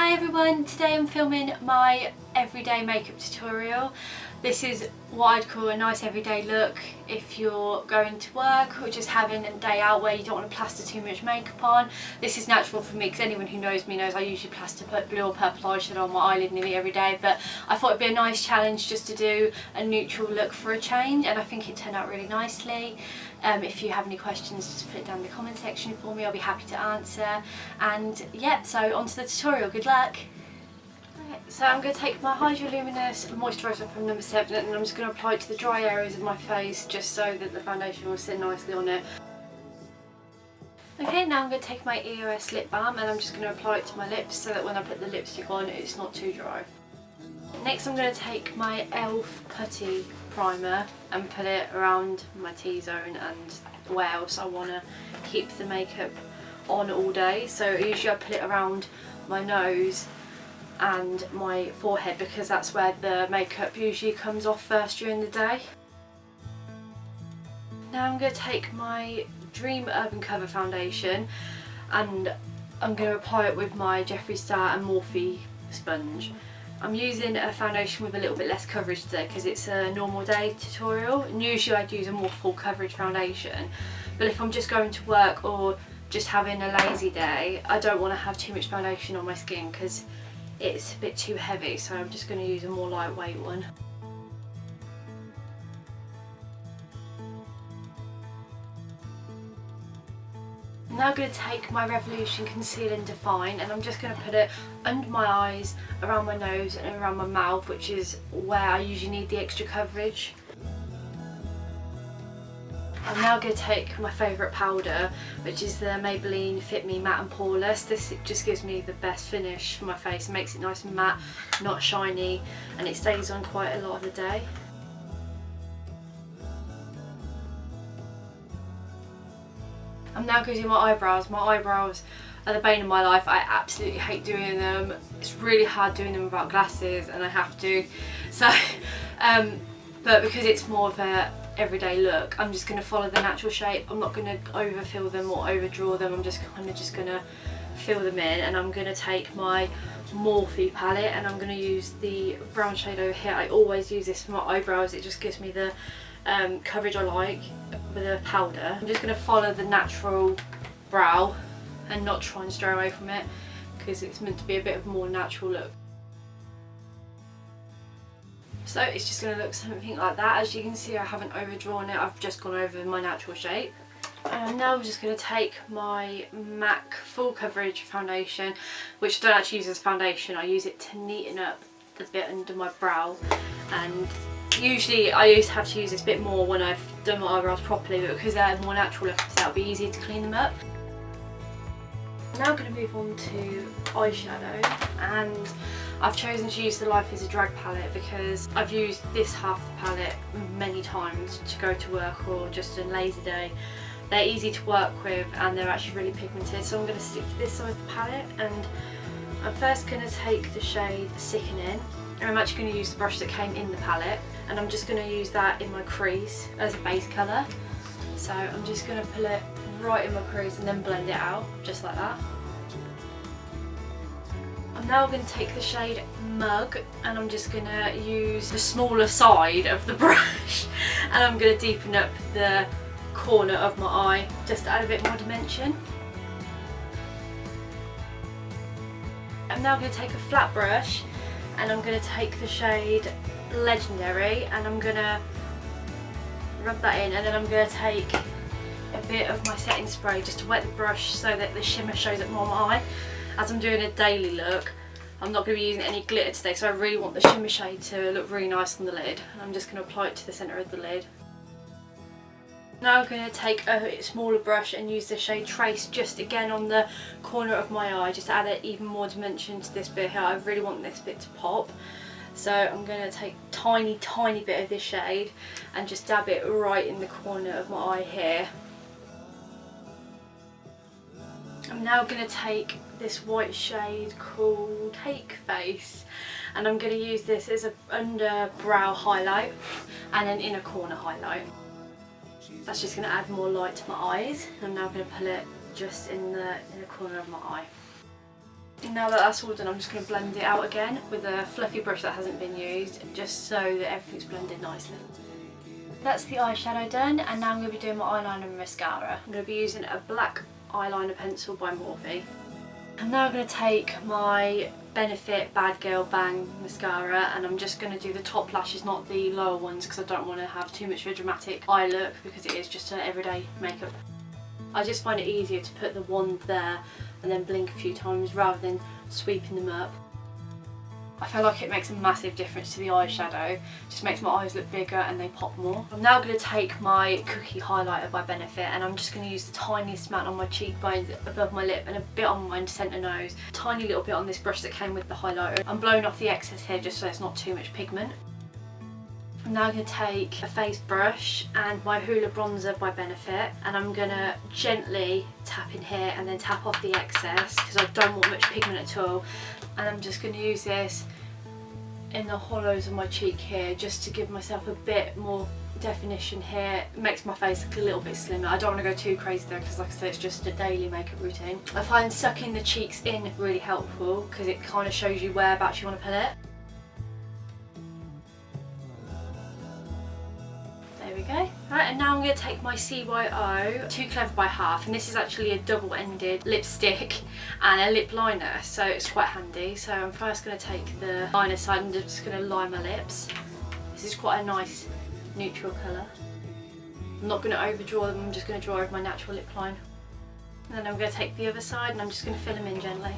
Hi everyone, today I'm filming my everyday makeup tutorial. This is what I'd call a nice everyday look if you're going to work or just having a day out where you don't want to plaster too much makeup on. This is natural for me because anyone who knows me knows I usually plaster blue or purple eyeshadow on my eyelid nearly every day, but I thought it'd be a nice challenge just to do a neutral look for a change, and I think it turned out really nicely. If you have any questions, just put it down in the comment section for me, I'll be happy to answer. And yeah, so on to the tutorial, good luck. So I'm going to take my Hydroluminous moisturiser from number 7 and I'm just going to apply it to the dry areas of my face just so that the foundation will sit nicely on it. Okay, now I'm going to take my EOS lip balm and I'm just going to apply it to my lips so that when I put the lipstick on it's not too dry. Next I'm going to take my e.l.f. Putty primer and put it around my T-zone and where else I want to keep the makeup on all day. So usually I put it around my nose and my forehead because that's where the makeup usually comes off first during the day. Now I'm going to take my Dream Urban Cover foundation and I'm going to apply it with my Jeffree Star and Morphe sponge. I'm using a foundation with a little bit less coverage today because it's a normal day tutorial, and usually I'd use a more full coverage foundation, but if I'm just going to work or just having a lazy day, I don't want to have too much foundation on my skin because it's a bit too heavy, so I'm just going to use a more lightweight one. I'm now going to take my Revolution Conceal and Define and I'm just going to put it under my eyes, around my nose and around my mouth, which is where I usually need the extra coverage. I'm now going to take my favourite powder, which is the Maybelline Fit Me Matte and Poreless. This just gives me the best finish for my face, it makes it nice and matte, not shiny, and it stays on quite a lot of the day. I'm now going to do my eyebrows. My eyebrows are the bane of my life. I absolutely hate doing them. It's really hard doing them without glasses and I have to. So, but because it's more of a everyday look, I'm just going to follow the natural shape. I'm not going to overfill them or overdraw them. I'm just kind of going to fill them in, and I'm going to take my Morphe palette and I'm going to use the brown shade over here. I always use this for my eyebrows. It just gives me the coverage I like with a powder. I'm just going to follow the natural brow and not try and stray away from it because it's meant to be a bit of a more natural look. So it's just going to look something like that. As you can see, I haven't overdrawn it, I've just gone over my natural shape. And now I'm just going to take my MAC Full Coverage foundation, which I don't actually use as foundation, I use it to neaten up the bit under my brow. And usually I used to have to use this bit more when I've done my eyebrows properly, but because they're more natural looking, so that'll be easier to clean them up. Now I'm going to move on to eyeshadow, and I've chosen to use the Life is a Drag palette because I've used this half the palette many times to go to work or just a lazy day. They're easy to work with and they're actually really pigmented, so I'm going to stick to this side of the palette. And I'm first going to take the shade Sickening, and I'm actually going to use the brush that came in the palette, and I'm just going to use that in my crease as a base colour. So I'm just going to pull it right in my crease and then blend it out, just like that. I'm now going to take the shade Mug and I'm just going to use the smaller side of the brush and I'm going to deepen up the corner of my eye just to add a bit more dimension. I'm now going to take a flat brush and I'm going to take the shade Legendary and I'm going to rub that in, and then I'm going to take a bit of my setting spray just to wet the brush so that the shimmer shows up more on my eye. As I'm doing a daily look, I'm not going to be using any glitter today, so I really want the shimmer shade to look really nice on the lid, and I'm just going to apply it to the centre of the lid. Now I'm going to take a smaller brush and use the shade Trace just again on the corner of my eye, just to add even more dimension to this bit here. I really want this bit to pop. So I'm going to take a tiny bit of this shade and just dab it right in the corner of my eye here. I'm now going to take this white shade called Cake Face and I'm going to use this as an under brow highlight and an inner corner highlight. That's just going to add more light to my eyes. I'm now going to pull it just in the corner of my eye. Now that that's all done, I'm just going to blend it out again with a fluffy brush that hasn't been used, just so that everything's blended nicely. That's the eyeshadow done, and now I'm going to be doing my eyeliner and mascara. I'm going to be using a black eyeliner pencil by Morphe. I'm now going to take my Benefit Bad Girl Bang mascara, and I'm just going to do the top lashes, not the lower ones, because I don't want to have too much of a dramatic eye look, because it is just an everyday makeup. I just find it easier to put the wand there and then blink a few times rather than sweeping them up. I feel like it makes a massive difference to the eyeshadow, just makes my eyes look bigger and they pop more. I'm now going to take my Cookie highlighter by Benefit, and I'm just going to use the tiniest amount on my cheekbones, above my lip, and a bit on my centre nose. Tiny little bit on this brush that came with the highlighter. I'm blowing off the excess here just so there's not too much pigment. I'm now going to take a face brush and my Hoola bronzer by Benefit, and I'm going to gently tap in here and then tap off the excess because I don't want much pigment at all. And I'm just going to use this in the hollows of my cheek here just to give myself a bit more definition here. It makes my face look a little bit slimmer. I don't want to go too crazy though because, like I said, it's just a daily makeup routine. I find sucking the cheeks in really helpful because it kind of shows you whereabouts you want to put it. There we go. Right, and now I'm going to take my CYO Too Clever by Half, and this is actually a double-ended lipstick and a lip liner, so it's quite handy. So I'm first going to take the liner side and just going to line my lips. This is quite a nice neutral colour. I'm not going to overdraw them, I'm just going to draw over my natural lip line. And then I'm going to take the other side and I'm just going to fill them in gently.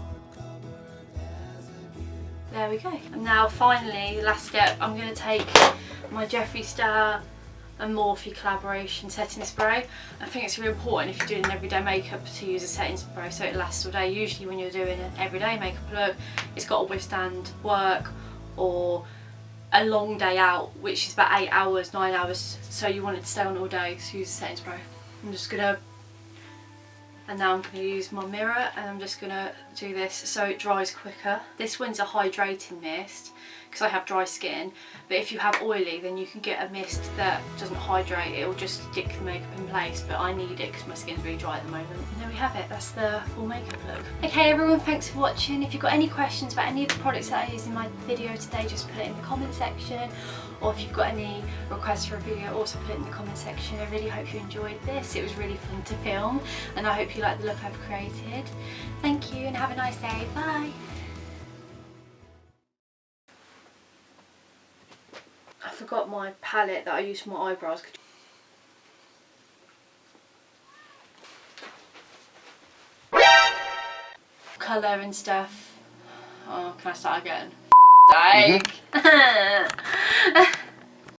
There we go. And now finally, last step, I'm going to take my Jeffree Star and Morphe collaboration setting spray. I think it's really important if you're doing everyday makeup to use a setting spray so it lasts all day. Usually when you're doing an everyday makeup look, it's got to withstand work or a long day out, which is about 8 hours, 9 hours, so you want it to stay on all day, so use a setting spray. I'm just gonna, and now I'm going to use my mirror and I'm just going to do this so it dries quicker. This one's a hydrating mist because I have dry skin, but if you have oily then you can get a mist that doesn't hydrate, it will just stick the makeup in place, but I need it because my skin's really dry at the moment. And there we have it, that's the full makeup look. Okay everyone, thanks for watching. If you've got any questions about any of the products that I used in my video today, just put it in the comment section, or if you've got any requests for a video, also put it in the comment section. I really hope you enjoyed this, it was really fun to film, and I hope you like the look I've created. Thank you and have a nice day, bye! I forgot my palette that I use for my eyebrows. Colour and stuff. Oh, can I start again? Like.